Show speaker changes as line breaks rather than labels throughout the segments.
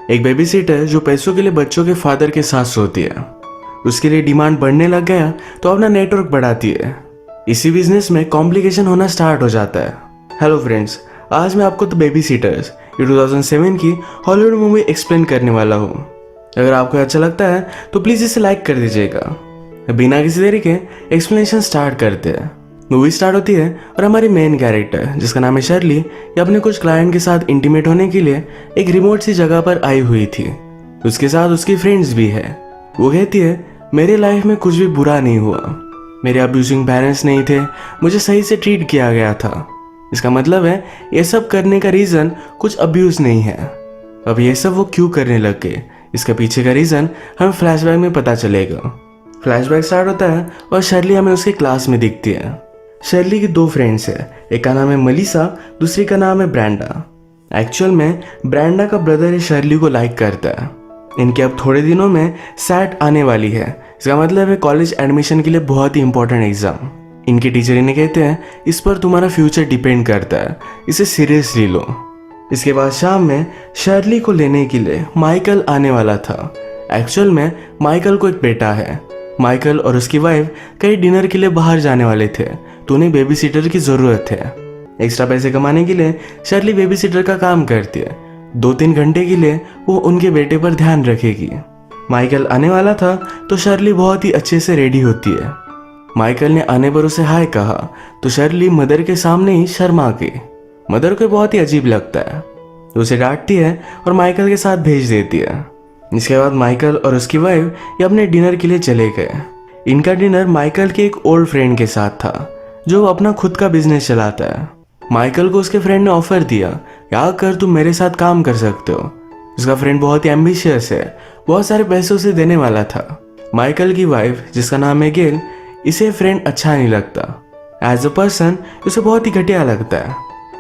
एक baby seater जो पैसों के लिए बच्चों के फादर के साथ सोती है, उसके लिए डिमांड बढ़ने लग गया तो अपना नेटवर्क बढ़ाती है। इसी बिजनेस में कॉम्प्लिकेशन होना स्टार्ट हो जाता है। हेलो फ्रेंड्स, आज मैं आपको द बेबी सीटर्स ये 2007 की हॉलीवुड मूवी एक्सप्लेन करने वाला हूँ। अगर आपको अच्छा लगता है तो प्लीज़ इसे लाइक कर दीजिएगा। बिना किसी देरी के एक्सप्लेनेशन स्टार्ट करते हैं। मूवी स्टार्ट होती है और हमारी मेन कैरेक्टर जिसका नाम है शर्ली, ये अपने कुछ क्लाइंट के साथ इंटीमेट होने के लिए एक रिमोट सी जगह पर आई हुई थी। उसके साथ उसकी फ्रेंड्स भी है। वो कहती है, मेरे लाइफ में कुछ भी बुरा नहीं हुआ, मेरे अब्यूजिंग पेरेंट्स नहीं थे, मुझे सही से ट्रीट किया गया था। इसका मतलब है ये सब करने का रीज़न कुछ अब्यूज़ नहीं है। अब ये सब वो क्यों करने लग गए, इसका पीछे का रीज़न हमें फ्लैशबैक में पता चलेगा। फ्लैशबैक स्टार्ट होता है और शर्ली हमें उसके क्लास में दिखती है। शर्ली की दो फ्रेंड्स है, एक का नाम है मलीसा, दूसरी का नाम है ब्रांडा। एक्चुअल में ब्रांडा का ब्रदर है शर्ली को लाइक करता है। इनके अब थोड़े दिनों में सैट आने वाली है। इसका मतलब है कॉलेज एडमिशन के लिए बहुत ही इंपॉर्टेंट एग्जाम। इनके टीचर इन्हें कहते हैं, इस पर तुम्हारा फ्यूचर डिपेंड करता है, इसे सीरियसली लो। इसके बाद शाम में शर्ली को लेने के लिए माइकल आने वाला था। एक्चुअल में माइकल को एक बेटा है। माइकल और उसकी वाइफ कई डिनर के लिए बाहर जाने वाले थे, तो उन्हें बेबी सीटर की ज़रूरत है। एक्स्ट्रा पैसे कमाने के लिए शर्ली बेबी सीटर का काम करती है। 2-3 घंटे के लिए वो उनके बेटे पर ध्यान रखेगी। माइकल आने वाला था तो शर्ली बहुत ही अच्छे से रेडी होती है। माइकल ने आने पर उसे हाय कहा तो शर्ली मदर के सामने ही शर्मा गई। मदर को बहुत ही अजीब लगता है तो उसे डांटती है और माइकल के साथ भेज देती है। इसके बाद माइकल और उसकी वाइफ ये अपने डिनर के लिए चले गए। इनका डिनर माइकल के एक ओल्ड फ्रेंड के साथ था जो अपना खुद का बिजनेस चलाता है। माइकल को उसके फ्रेंड ने ऑफर दिया, क्या कर तुम मेरे साथ काम कर सकते हो। उसका फ्रेंड बहुत ही एम्बिशियस है, बहुत सारे पैसे उसे देने वाला था। माइकल की वाइफ जिसका नाम है गेल, इसे फ्रेंड अच्छा नहीं लगता। एज अ पर्सन उसे बहुत ही घटिया लगता है।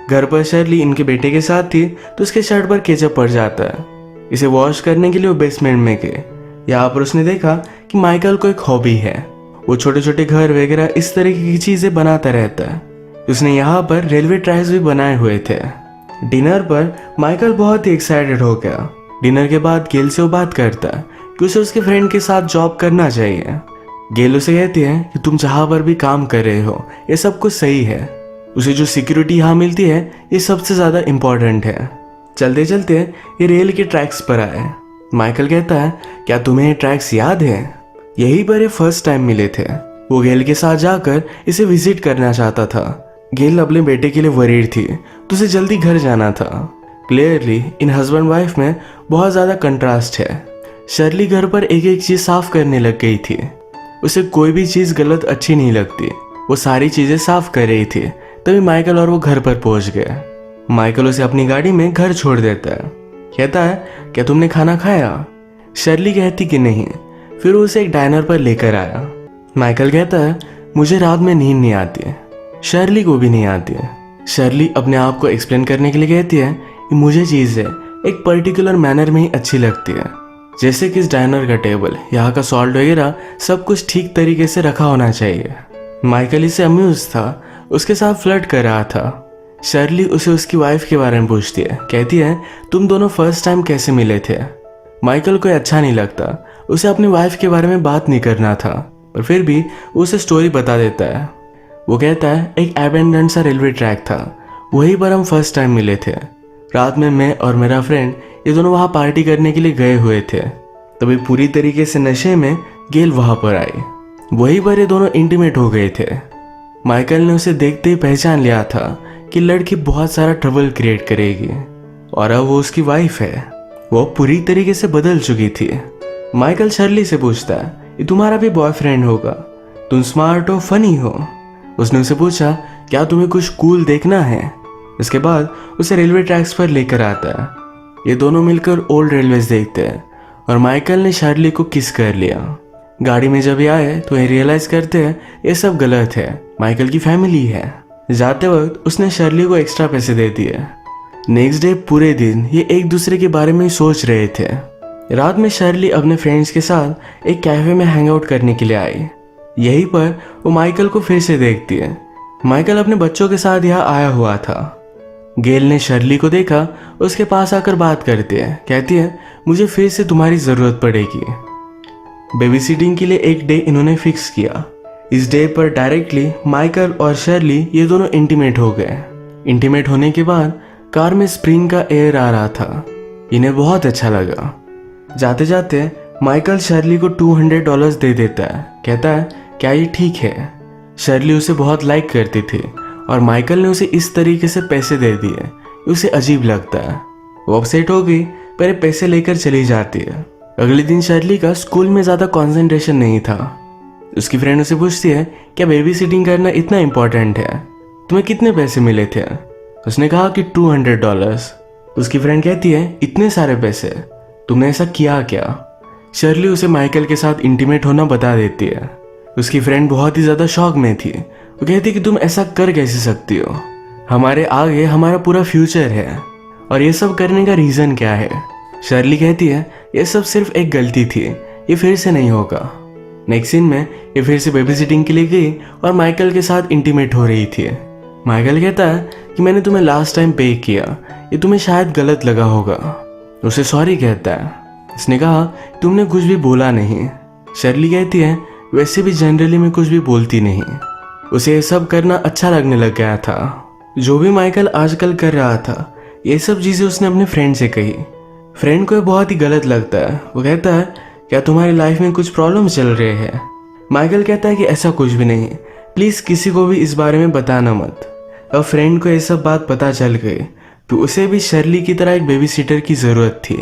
घर पर शर्ली इनके बेटे के साथ थी तो उसके शर्ट पर केचप पड़ जाता है। इसे वॉश करने के लिए वो बेसमेंट में गए। यहाँ पर उसने देखा कि माइकल को एक हॉबी है, वो छोटे छोटे घर वगैरह इस तरीके की चीज़ें बनाता रहता है। उसने यहाँ पर रेलवे ट्रैक्स भी बनाए हुए थे। डिनर पर माइकल बहुत ही एक्साइटेड हो गया। डिनर के बाद गेल से वो बात करता है कि उसे उसके फ्रेंड के साथ जॉब करना चाहिए। गेल उसे कहती है कि तुम जहाँ पर भी काम कर रहे हो ये सब कुछ सही है, उसे जो सिक्योरिटी यहाँ मिलती है ये सबसे ज़्यादा इम्पोर्टेंट है। चलते चलते ये रेल के ट्रैक्स पर आए। माइकल कहता है, क्या तुम्हें ये ट्रैक्स याद है, यहीं पर ये फर्स्ट टाइम मिले थे। वो गेल के साथ जाकर इसे विजिट करना चाहता था। गेल अपने बेटे के लिए वरीड थी तो उसे जल्दी घर जाना था। क्लियरली इन हस्बैंड वाइफ में बहुत ज़्यादा कंट्रास्ट है। शर्ली घर पर एक एक चीज़ साफ करने लग गई थी। उसे कोई भी चीज़ गलत अच्छी नहीं लगती। वो सारी चीज़ें साफ कर रही थी। तभी माइकल और वो घर पर पहुंच गए। माइकल उसे अपनी गाड़ी में घर छोड़ देता है। कहता है, क्या तुमने खाना खाया। शर्ली कहती कि नहीं। फिर उसे एक डाइनर पर लेकर आया। माइकल कहता है, मुझे रात में नींद नहीं आती है, शर्ली को भी नहीं आती है। शर्ली अपने आप को एक्सप्लेन करने के लिए कहती है कि मुझे चीज़ें एक पर्टिकुलर मैनर में ही अच्छी लगती है, जैसे कि इस डाइनर का टेबल, यहाँ का सॉल्ट वगैरह सब कुछ ठीक तरीके से रखा होना चाहिए। माइकल इससे अम्यूज था, उसके साथ फ्लर्ट कर रहा था। शर्ली उसे उसकी वाइफ के बारे में पूछती है। कहती है, तुम दोनों फर्स्ट टाइम कैसे मिले थे। माइकल को अच्छा नहीं लगता, उसे अपनी वाइफ के बारे में बात नहीं करना था, पर फिर भी उसे स्टोरी बता देता है। वो कहता है, एक एबेंडन सा रेलवे ट्रैक था, वहीं पर हम फर्स्ट टाइम मिले थे। रात में मैं और मेरा फ्रेंड ये दोनों वहाँ पार्टी करने के लिए गए हुए थे। तभी पूरी तरीके से नशे में गेल वहाँ पर आई। वहीं पर ये दोनों इंटीमेट हो गए थे। माइकल ने उसे देखते ही पहचान लिया था कि लड़की बहुत सारा ट्रबल क्रिएट करेगी और अब वो उसकी वाइफ है। वो पूरी तरीके से बदल चुकी थी। माइकल शर्ली से पूछता है, ये तुम्हारा भी बॉयफ्रेंड होगा, तुम स्मार्ट हो, फनी हो। उसने उसे पूछा, क्या तुम्हें कुछ कूल देखना है। इसके बाद उसे रेलवे ट्रैक्स पर लेकर आता है। ये दोनों मिलकर ओल्ड रेलवेज देखते हैं और माइकल ने शर्ली को किस कर लिया। गाड़ी में जब ये आए तो ये रियलाइज करते हैं ये सब गलत है, माइकल की फैमिली है। जाते वक्त उसने शर्ली को एक्स्ट्रा पैसे दे दिए। नेक्स्ट डे पूरे दिन ये एक दूसरे के बारे में ही सोच रहे थे। रात में शर्ली अपने फ्रेंड्स के साथ एक कैफे में हैंग आउट करने के लिए आई। यहीं पर वो माइकल को फिर से देखती है। माइकल अपने बच्चों के साथ यहाँ आया हुआ था। गेल ने शर्ली को देखा, उसके पास आकर बात करती है। कहती है, मुझे फिर से तुम्हारी ज़रूरत पड़ेगी। बेबी सिटिंग के लिए एक डे इन्होंने फिक्स किया। इस डे पर डायरेक्टली माइकल और शर्ली ये दोनों इंटीमेट हो गए। इंटीमेट होने के बाद कार में स्प्रिंग का एयर आ रहा था। इन्हें बहुत अच्छा लगा। जाते जाते माइकल शर्ली को $200 दे देता है। कहता है, क्या ये ठीक है? शर्ली उसे बहुत लाइक करती थी और माइकल ने उसे इस तरीके से पैसे दे दिए, उसे अजीब लगता है। वो अपसेट हो गई, पर पैसे लेकर चली जाती है। अगले दिन शर्ली का स्कूल में ज़्यादा कंसंट्रेशन नहीं था। उसकी फ्रेंड उसे पूछती है, क्या बेबी सिटिंग करना इतना इम्पोर्टेंट है? तुम्हें कितने पैसे मिले थे? उसने कहा कि $200। उसकी फ्रेंड कहती है, इतने सारे पैसे, तुमने ऐसा किया क्या? शर्ली उसे माइकल के साथ इंटीमेट होना बता देती है। उसकी फ्रेंड बहुत ही ज़्यादा शॉक में थी। वो कहती कि तुम ऐसा कर कैसे सकती हो? हमारे आगे हमारा पूरा फ्यूचर है और ये सब करने का रीज़न क्या है? शर्ली कहती है, ये सब सिर्फ एक गलती थी, ये फिर से नहीं होगा। नेक्स्ट सीन में ये फिर से बेबी सिटिंग के लिए गई और माइकल के साथ इंटीमेट हो रही थी। माइकल कहता है कि मैंने तुम्हें लास्ट टाइम पे किया, ये तुम्हें शायद गलत लगा होगा। उसे सॉरी कहता है। इसने कहा, तुमने कुछ भी बोला नहीं। शर्ली कहती है, वैसे भी जनरली मैं कुछ भी बोलती नहीं। उसे ये सब करना अच्छा लगने लग गया था। जो भी माइकल आजकल कर रहा था, ये सब चीज़ें उसने अपने फ्रेंड से कही। फ्रेंड को ये बहुत ही गलत लगता है। वो कहता है, क्या तुम्हारी लाइफ में कुछ प्रॉब्लम चल रहे हैं? माइकल कहता है कि ऐसा कुछ भी नहीं, प्लीज़ किसी को भी इस बारे में बताना मत। अब फ्रेंड को ये सब बात पता चल गई तो उसे भी शर्ली की तरह एक बेबी सिटर की ज़रूरत थी।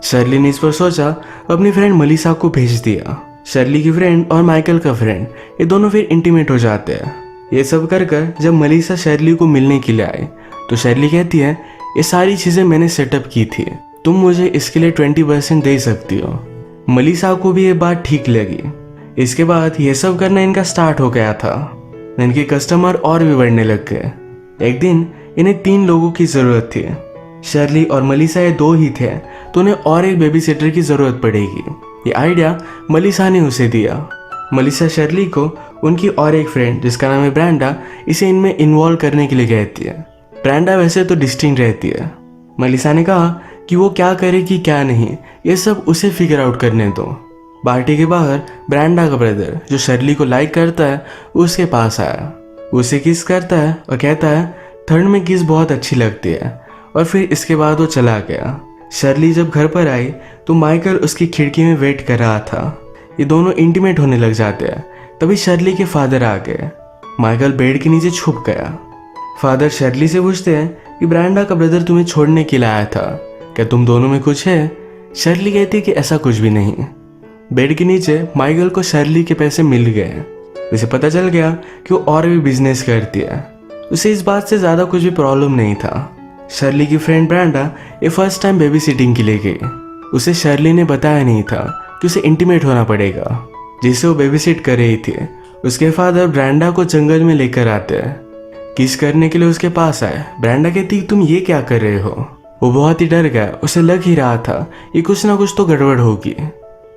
शर्ली ने इस पर सोचा, अपनी फ्रेंड मलिसा को भेज दिया। शर्ली की फ्रेंड और माइकल का फ्रेंड ये दोनों फिर इंटीमेट हो जाते हैं। ये सब कर कर जब मलिसा शर्ली को मिलने के लिए आई तो शर्ली कहती है, ये सारी चीज़ें मैंने सेटअप की थी, तुम मुझे इसके लिए 20% दे सकती हो। मलिसा को भी ये बात ठीक लगी। इसके बाद ये सब करना इनका स्टार्ट हो गया था। इनके कस्टमर और भी बढ़ने लग गए। एक दिन इन्हें 3 लोगों की ज़रूरत थी। शर्ली और मलिसा ये 2 ही थे तो उन्हें और एक बेबी सिटर की ज़रूरत पड़ेगी। ये आइडिया मलिसा ने उसे दिया। मलिसा शर्ली को उनकी और एक फ्रेंड जिसका नाम है ब्रांडा, इसे इनमें इन्वॉल्व करने के लिए कहती है। ब्रांडा वैसे तो डिस्टिंक्ट रहती है। मलिसा ने कहा कि वो क्या करेगी क्या नहीं, ये सब उसे फिगर आउट करने दो। पार्टी के बाहर ब्रांडा का ब्रदर जो शर्ली को लाइक करता है उसके पास आया। उसे किस करता है और कहता है, थर्ड में किस बहुत अच्छी लगती है, और फिर इसके बाद वो चला गया। शर्ली जब घर पर आई तो माइकल उसकी खिड़की में वेट कर रहा था। ये दोनों इंटीमेट होने लग जाते हैं। तभी शर्ली के फादर आ गए। माइकल बेड के नीचे छुप गया। फादर शर्ली से पूछते हैं कि ब्रांडा का ब्रदर तुम्हें छोड़ने के लिए आया था, क्या तुम दोनों में कुछ है? शर्ली कहती है कि ऐसा कुछ भी नहीं। बेड के नीचे माइकल को शर्ली के पैसे मिल गए। उसे पता चल गया कि वो और भी बिजनेस करती है। उसे इस बात से ज़्यादा कुछ भी प्रॉब्लम नहीं था। शर्ली की फ्रेंड ब्रांडा ये फर्स्ट टाइम बेबी सिटिंग के लिए गई। उसे शर्ली ने बताया नहीं था कि उसे इंटीमेट होना पड़ेगा, जिसे वो बेबी सिट कर रही थी। उसके फादर ब्रांडा को जंगल में लेकर आते हैं। किस करने के लिए उसके पास आए। ब्रांडा कहती तुम ये क्या कर रहे हो? वो बहुत ही डर गया। उसे लग ही रहा था ये कुछ ना कुछ तो गड़बड़ होगी।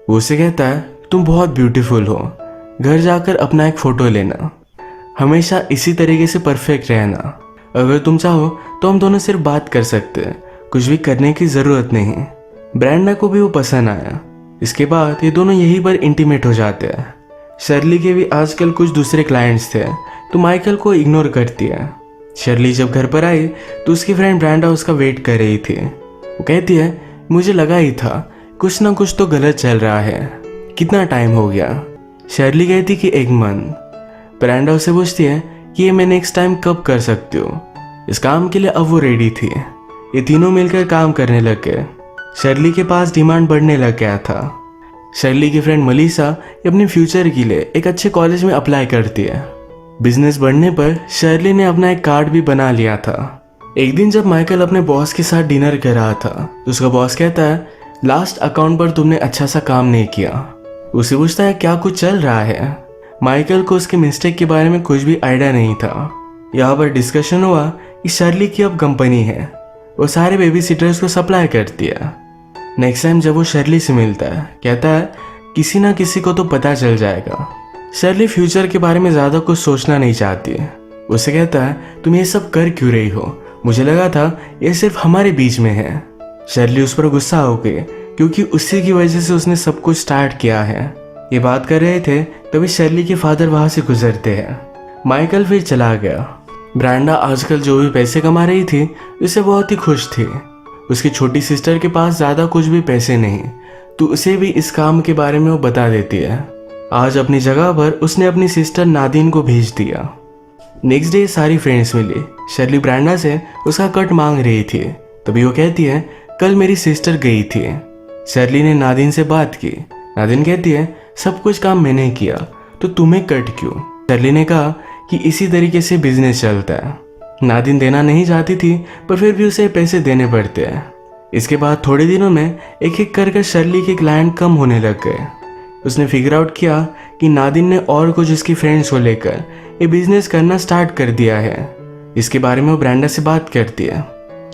वो उसे कहता है, तुम बहुत ब्यूटीफुल हो, घर जाकर अपना एक फ़ोटो लेना, हमेशा इसी तरीके से परफेक्ट रहना। अगर तुम चाहो तो हम दोनों सिर्फ बात कर सकते हैं, कुछ भी करने की ज़रूरत नहीं। ब्रांडा को भी वो पसंद आया। इसके बाद ये दोनों यहीं पर इंटीमेट हो जाते हैं। शर्ली के भी आजकल कुछ दूसरे क्लाइंट्स थे तो माइकल को इग्नोर करती है। शर्ली जब घर पर आई तो उसकी फ्रेंड ब्रांडा उसका वेट कर रही थी। वो कहती है, मुझे लगा ही था कुछ ना कुछ तो गलत चल रहा है, कितना टाइम हो गया? शर्ली कहती कि 1 मंथ। ब्रांडा उसे पूछती है कि ये मैं नेक्स्ट टाइम कब कर सकती हूँ। इस काम के लिए अब वो रेडी थी। ये तीनों मिलकर काम करने लग गए। शर्ली के पास डिमांड बढ़ने लग गया था। शर्ली की फ्रेंड मलिसा अपने फ्यूचर के लिए एक अच्छे कॉलेज में अप्लाई करती है। बिजनेस बढ़ने पर शर्ली ने अपना एक कार्ड भी बना लिया था। एक दिन जब माइकल अपने बॉस के साथ डिनर कर रहा था तो उसका बॉस कहता है, लास्ट अकाउंट पर तुमने अच्छा सा काम नहीं किया। उसे पूछता है क्या कुछ चल रहा है। माइकल को उसके मिस्टेक के बारे में कुछ भी आइडिया नहीं था। यहाँ पर डिस्कशन हुआ कि शर्ली की अब कंपनी है, वो सारे बेबी सिटर्स को सप्लाई करती है। नेक्स्ट टाइम जब वो शर्ली से मिलता है कहता है किसी ना किसी को तो पता चल जाएगा। शर्ली फ्यूचर के बारे में ज़्यादा कुछ सोचना नहीं चाहती है। उसे कहता है तुम ये सब कर क्यों रही हो, मुझे लगा था ये सिर्फ हमारे बीच में है। शर्ली उस पर गुस्सा हो गई क्योंकि उसी की वजह से उसने सब कुछ स्टार्ट किया है। ये बात कर रहे थे तभी शर्ली के फादर वहां से गुजरते हैं। माइकल फिर चला गया। ब्रांडा आजकल जो भी पैसे कमा रही थी उससे बहुत ही खुश थी। उसकी छोटी सिस्टर के पास ज़्यादा कुछ भी पैसे नहीं, तो उसे भी इस काम के बारे में वो बता देती है। आज अपनी जगह पर उसने अपनी सिस्टर नादिन को भेज दिया। नेक्स्ट डे सारी फ्रेंड्स मिली। शर्ली ब्रांडा से उसका कट मांग रही थी, तभी वो कहती है कल मेरी सिस्टर गई थी। शर्ली ने नादिन से बात की। नादिन कहती है सब कुछ काम मैंने किया तो तुम्हें कट क्यों। शर्ली ने कहा कि इसी तरीके से बिजनेस चलता है। नादिन देना नहीं चाहती थी पर फिर भी उसे पैसे देने पड़ते हैं। इसके बाद थोड़े दिनों में एक एक कर शर्ली के क्लाइंट कम होने लग गए। उसने फिगर आउट किया कि नादिन ने और कुछ उसकी फ्रेंड्स को लेकर ये बिजनेस करना स्टार्ट कर दिया है। इसके बारे में वो ब्रांडा से बात करती है।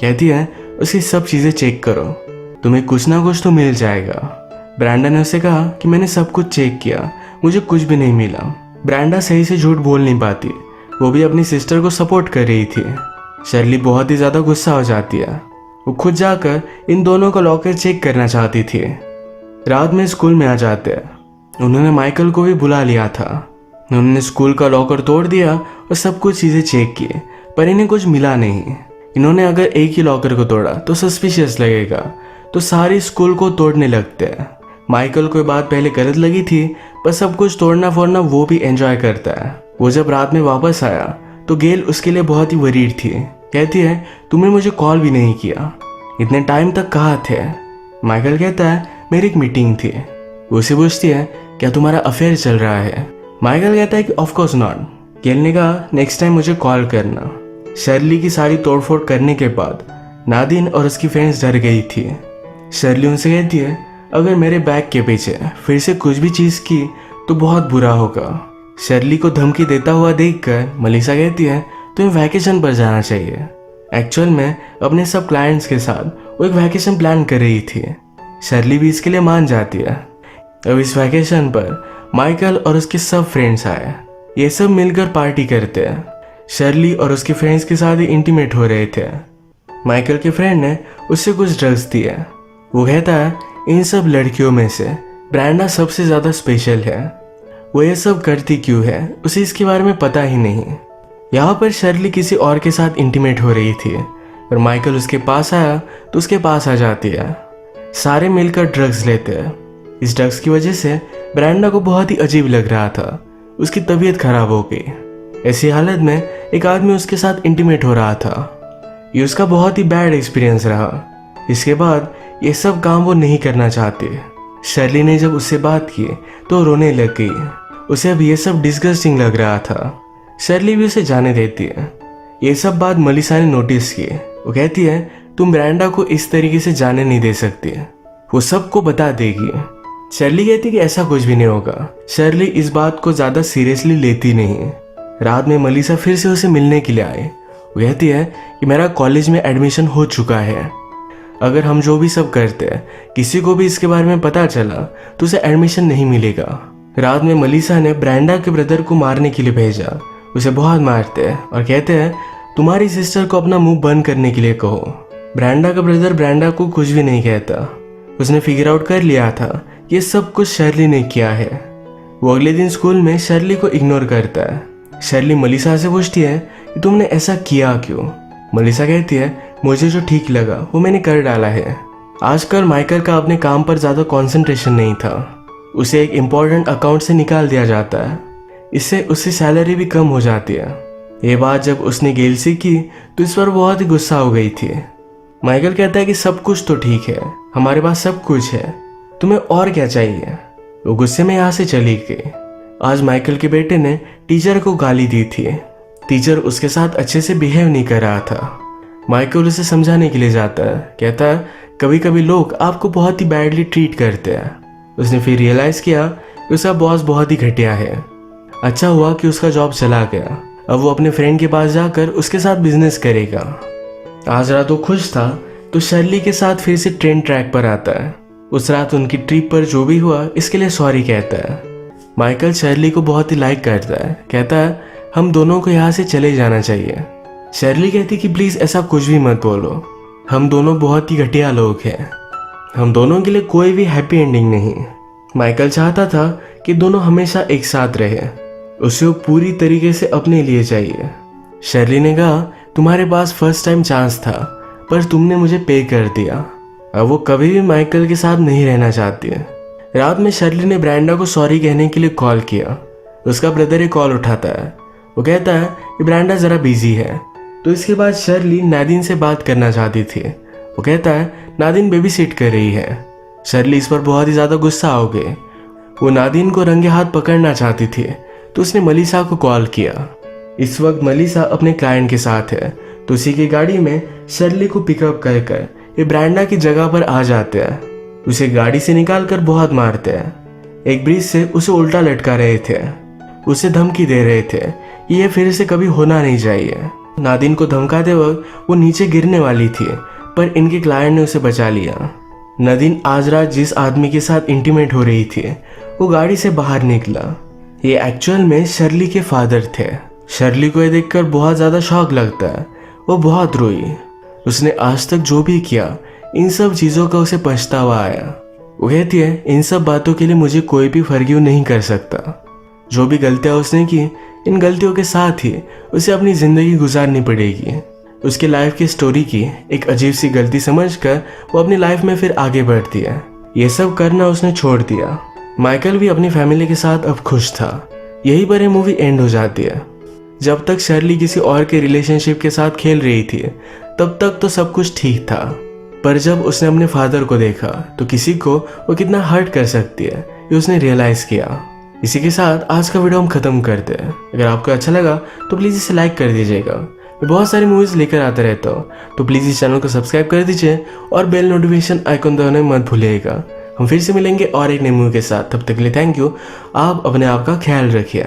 कहती है उसकी सब चीज़ें चेक करो, तुम्हें कुछ ना कुछ तो मिल जाएगा। ब्रांडा ने उसे कहा कि मैंने सब कुछ चेक किया, मुझे कुछ भी नहीं मिला। ब्रांडा सही से झूठ बोल नहीं पाती, वो भी अपनी सिस्टर को सपोर्ट कर रही थी। शर्ली बहुत ही ज़्यादा गुस्सा हो जाती है। वो खुद जाकर इन दोनों का लॉकर चेक करना चाहती थी। रात में स्कूल में आ जाते हैं। उन्होंने माइकल को भी बुला लिया था। उन्होंने स्कूल का लॉकर तोड़ दिया और सब कुछ चीज़ें चेक की, पर इन्हें कुछ मिला नहीं। इन्होंने अगर एक ही लॉकर को तोड़ा तो सस्पिशियस लगेगा, तो सारी स्कूल को तोड़ने लगते हैं। माइकल को ये बात पहले गलत लगी थी, पर सब कुछ तोड़ना फोड़ना वो भी एंजॉय करता है। वो जब रात में वापस आया तो गेल उसके लिए बहुत ही वरीड थी। कहती है तुमने मुझे कॉल भी नहीं किया, इतने टाइम तक कहाँ थे। माइकल कहता है मेरी एक मीटिंग थी। वो उसे पूछती है क्या तुम्हारा अफेयर चल रहा है। माइकल कहता है कि ऑफ कोर्स नॉट। गेल ने कहा नेक्स्ट टाइम मुझे कॉल करना। शर्ली की सारी तोड़फोड़ करने के बाद नादिन और उसकी फ्रेंड्स डर गई थी। शर्ली उनसे कहती है अगर मेरे बैग के पीछे फिर से कुछ भी चीज़ की तो बहुत बुरा होगा। शर्ली को धमकी देता हुआ देखकर मलिसा कहती है तुम्हें वैकेशन पर जाना चाहिए। एक्चुअल में अपने सब क्लाइंट्स के साथ वो एक वैकेशन प्लान कर रही थी। शर्ली भी इसके लिए मान जाती है। अब इस वैकेशन पर माइकल और उसके सब फ्रेंड्स आए। ये सब मिलकर पार्टी करते हैं। शर्ली और उसके फ्रेंड्स के साथ ही इंटीमेट हो रहे थे। माइकल के फ्रेंड ने उससे कुछ ड्रग्स दिए। वो कहता है इन सब लड़कियों में से ब्रांडा सबसे ज़्यादा स्पेशल है। वो ये सब करती क्यों है उसे इसके बारे में पता ही नहीं। यहाँ पर शर्ली किसी और के साथ इंटीमेट हो रही थी और माइकल उसके पास आया तो उसके पास आ जाती है। सारे मिलकर ड्रग्स लेते हैं। इस ड्रग्स की वजह से ब्रांडा को बहुत ही अजीब लग रहा था। उसकी तबीयत खराब हो गई। ऐसी हालत में एक आदमी उसके साथ इंटीमेट हो रहा था। ये उसका बहुत ही बैड एक्सपीरियंस रहा। इसके बाद ये सब काम वो नहीं करना चाहते। शर्ली ने जब उससे बात की तो रोने लग गई। उसे अब ये सब डिस्गस्टिंग लग रहा था। शर्ली भी उसे जाने देती है। ये सब बात मलिसा ने नोटिस की। वो कहती है तुम ब्रांडा को इस तरीके से जाने नहीं दे सकती, वो सबको बता देगी। शर्ली कहती कि ऐसा कुछ भी नहीं होगा। शर्ली इस बात को ज़्यादा सीरियसली लेती नहीं। रात में मलिसा फिर से उसे मिलने के लिए आए। वो कहती है कि मेरा कॉलेज में एडमिशन हो चुका है। अगर हम जो भी सब करते हैं किसी को भी इसके बारे में पता चला तो उसे एडमिशन नहीं मिलेगा। रात में मलिसा ने ब्रांडा के ब्रदर को मारने के लिए भेजा। उसे बहुत मारते हैं और कहते हैं तुम्हारी सिस्टर को अपना मुंह बंद करने के लिए कहो। ब्रांडा का ब्रदर ब्रांडा को कुछ भी नहीं कहता। उसने फिगर आउट कर लिया था ये सब कुछ शर्ली ने किया है। वो अगले दिन स्कूल में शर्ली को इग्नोर करता है। शर्ली मलिसा से पूछती है कि तुमने ऐसा किया क्यों। मलिसा कहती है मुझे जो ठीक लगा वो मैंने कर डाला है। आजकल माइकल का अपने काम पर ज़्यादा कंसंट्रेशन नहीं था। उसे एक इम्पॉर्टेंट अकाउंट से निकाल दिया जाता है। इससे उसकी सैलरी भी कम हो जाती है। ये बात जब उसने गेल से की तो इस पर बहुत ही गुस्सा हो गई थी। माइकल कहता है कि सब कुछ तो ठीक है, हमारे पास सब कुछ है, तुम्हें और क्या चाहिए। वो गुस्से में यहाँ से चली गई। आज माइकल के बेटे ने टीचर को गाली दी थी। टीचर उसके साथ अच्छे से बिहेव नहीं कर रहा था। माइकल उसे समझाने के लिए जाता है। कहता है कभी कभी लोग आपको बहुत ही बैडली ट्रीट करते हैं। उसने फिर रियलाइज़ किया कि उसका बॉस बहुत ही घटिया है। अच्छा हुआ कि उसका जॉब चला गया। अब वो अपने फ्रेंड के पास जाकर उसके साथ बिजनेस करेगा। आज रात वो खुश था तो शर्ली के साथ फिर से ट्रेन ट्रैक पर आता है। उस रात उनकी ट्रिप पर जो भी हुआ इसके लिए सॉरी कहता है। माइकल शर्ली को बहुत ही लाइक करता है। कहता है हम दोनों को यहाँ से चले जाना चाहिए। शर्ली कहती कि प्लीज ऐसा कुछ भी मत बोलो, हम दोनों बहुत ही घटिया लोग हैं, हम दोनों के लिए कोई भी हैप्पी एंडिंग नहीं। माइकल चाहता था कि दोनों हमेशा एक साथ रहे, उसे वो पूरी तरीके से अपने लिए चाहिए। शर्ली ने कहा तुम्हारे पास फर्स्ट टाइम चांस था पर तुमने मुझे पे कर दिया, अब वो कभी भी माइकल के साथ नहीं रहना चाहती है। रात में शर्ली ने ब्रांडा को सॉरी कहने के लिए कॉल किया। उसका ब्रदर एक कॉल उठाता है, वो कहता है कि ब्रांडा ज़रा बिजी है। तो इसके बाद शर्ली नादिन से बात करना चाहती थी। वो कहता है नादिन बेबी सिट कर रही है। शर्ली इस पर बहुत ही ज़्यादा गुस्सा हो गई। वो नादिन को रंगे हाथ पकड़ना चाहती थी तो उसने मलिसा को कॉल किया। इस वक्त मलिसा अपने क्लाइंट के साथ है तो उसी की गाड़ी में शर्ली को पिकअप कर ये ब्रांडा की जगह पर आ जाते हैं। उसे गाड़ी से निकाल कर बहुत मारते हैं। एक ब्रिज से उसे उल्टा लटका रहे थे, उसे धमकी दे रहे थे ये फिर से कभी होना नहीं चाहिए। नादिन को धमकाते वक्त वो नीचे गिरने वाली थी पर इनके क्लाइंट ने उसे बचा लिया। नादिन आज रात जिस आदमी के साथ इंटीमेट हो रही थी वो गाड़ी से बाहर निकला। ये एक्चुअल में शर्ली के फादर थे। शर्ली को ये देखकर बहुत ज़्यादा शॉक लगता है, वो बहुत रोई। उसने आज तक जो भी किया इन सब चीज़ों का उसे पछतावा आया। वो कहती है इन सब बातों के लिए मुझे कोई भी फर्गिव नहीं कर सकता। जो भी गलतियाँ उसने की इन गलतियों के साथ ही उसे अपनी ज़िंदगी गुजारनी पड़ेगी। उसके लाइफ की स्टोरी की एक अजीब सी गलती समझकर वो अपनी लाइफ में फिर आगे बढ़ती है। ये सब करना उसने छोड़ दिया। माइकल भी अपनी फैमिली के साथ अब खुश था। यही पर ये मूवी एंड हो जाती है। जब तक शर्ली किसी और के रिलेशनशिप के साथ खेल रही थी तब तक तो सब कुछ ठीक था, पर जब उसने अपने फादर को देखा तो किसी को वो कितना हर्ट कर सकती है ये उसने रियलाइज किया। इसी के साथ आज का वीडियो हम खत्म करते हैं। अगर आपको अच्छा लगा तो प्लीज़ इसे लाइक कर दीजिएगा। मैं बहुत सारी मूवीज़ लेकर आता रहता हूँ तो प्लीज़ इस चैनल को सब्सक्राइब कर दीजिए और बेल नोटिफिकेशन आइकन दबाना मत भूलिएगा। हम फिर से मिलेंगे और एक नई मूवी के साथ। तब तक के लिए थैंक यू। आप अपने आप का ख्याल रखिए।